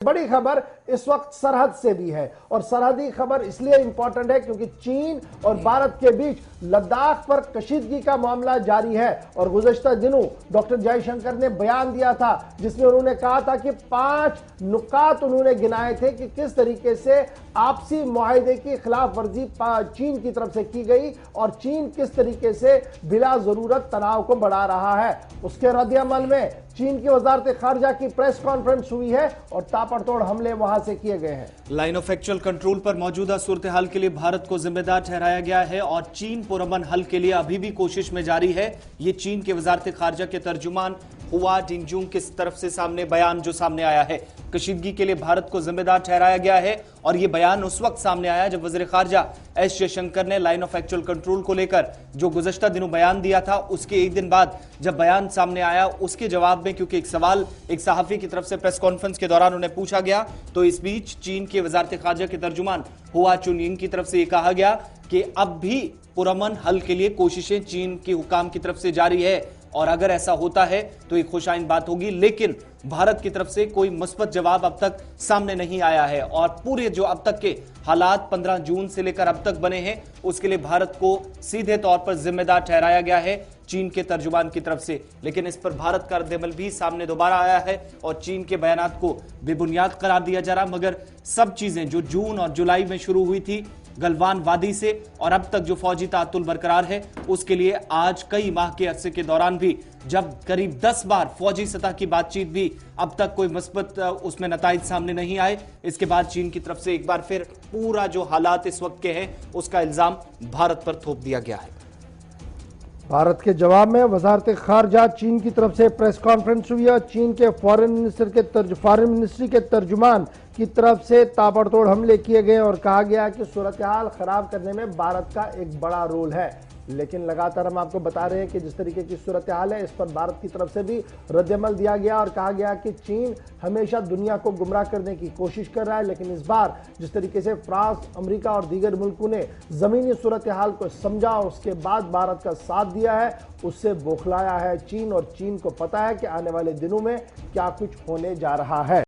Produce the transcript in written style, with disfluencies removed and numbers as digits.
बड़ी खबर इस वक्त सरहद से भी है और सरहदी खबर इसलिए इंपॉर्टेंट है क्योंकि चीन और भारत के बीच लद्दाख पर कशीदगी का मामला जारी है। और गुज़श्ता दिनों डॉक्टर जयशंकर ने बयान दिया था जिसमें उन्होंने कहा था कि 5 नुकात उन्होंने गिनाए थे कि किस तरीके से आपसी मुआहदे की खिलाफ वर्जी चीन की तरफ से की गई और चीन किस तरीके से बिला जरूरत तनाव को बढ़ा रहा है। उसके रद्द-ए-अमल में चीन की वजारत खारजा की प्रेस कॉन्फ्रेंस हुई है और ताबड़तोड़ हमले वहां से किए गए हैं। लाइन ऑफ एक्चुअल कंट्रोल पर मौजूदा सूरत हाल के लिए भारत को जिम्मेदार ठहराया गया है और चीन पुरअमन हल के लिए अभी भी कोशिश में जारी है। ये चीन के वजारत खारजा के तर्जुमान हुआ जिनजुंग की तरफ से सामने बयान जो सामने आया है, कशीदगी के लिए भारत को जिम्मेदार ठहराया गया है। और यह बयान उस वक्त सामने आया जब वज़ीर खारजा एस जयशंकर ने लाइन ऑफ एक्चुअल कंट्रोल को लेकर जो गुज़श्ता दिनों बयान दिया था, उसके एक दिन बाद जब बयान सामने आया उसके जवाब में क्योंकि एक सवाल एक सहाफी की तरफ से प्रेस कॉन्फ्रेंस के दौरान उन्हें पूछा गया, तो इस बीच चीन के वजारत खारजा के तर्जुमान हुआ चुनयिंग की तरफ से यह कहा गया कि अब भी पुरअमन हल के लिए कोशिशें चीन के हुकाम की तरफ से जारी है और अगर ऐसा होता है तो एक खुशाइन बात होगी। लेकिन भारत की तरफ से कोई मुस्बत जवाब अब तक सामने नहीं आया है और पूरे जो अब तक के हालात 15 जून से लेकर अब तक बने हैं उसके लिए भारत को सीधे तौर पर जिम्मेदार ठहराया गया है चीन के तर्जुमान की तरफ से। लेकिन इस पर भारत का रद्द-ए-अमल भी सामने दोबारा आया है और चीन के बयानात को बेबुनियाद करार दिया जा रहा। मगर सब चीजें जो जून और जुलाई में शुरू हुई थी गलवान वादी से और अब तक जो फौजी तातुल बरकरार है उसके लिए आज कई माह के अरसे के दौरान भी जब करीब 10 बार फौजी सतह की बातचीत भी अब तक कोई मुस्बत उसमें नताइज सामने नहीं आए। इसके बाद चीन की तरफ से एक बार फिर पूरा जो हालात इस वक्त के हैं उसका इल्जाम भारत पर थोप दिया गया है। भारत के जवाब में वजारत खारजा चीन की तरफ से प्रेस कॉन्फ्रेंस हुई और चीन के फॉरेन मिनिस्ट्री के तर्जुमान की तरफ से ताबड़तोड़ हमले किए गए और कहा गया कि सूरत हाल खराब करने में भारत का एक बड़ा रोल है। लेकिन लगातार हम आपको बता रहे हैं कि जिस तरीके की सूरत हाल है इस पर भारत की तरफ से भी रद्द-ए-अमल दिया गया और कहा गया कि चीन हमेशा दुनिया को गुमराह करने की कोशिश कर रहा है। लेकिन इस बार जिस तरीके से फ्रांस, अमेरिका और दीगर मुल्कों ने जमीनी सूरत हाल को समझा और उसके बाद भारत का साथ दिया है उससे बौखलाया है चीन और चीन को पता है कि आने वाले दिनों में क्या कुछ होने जा रहा है।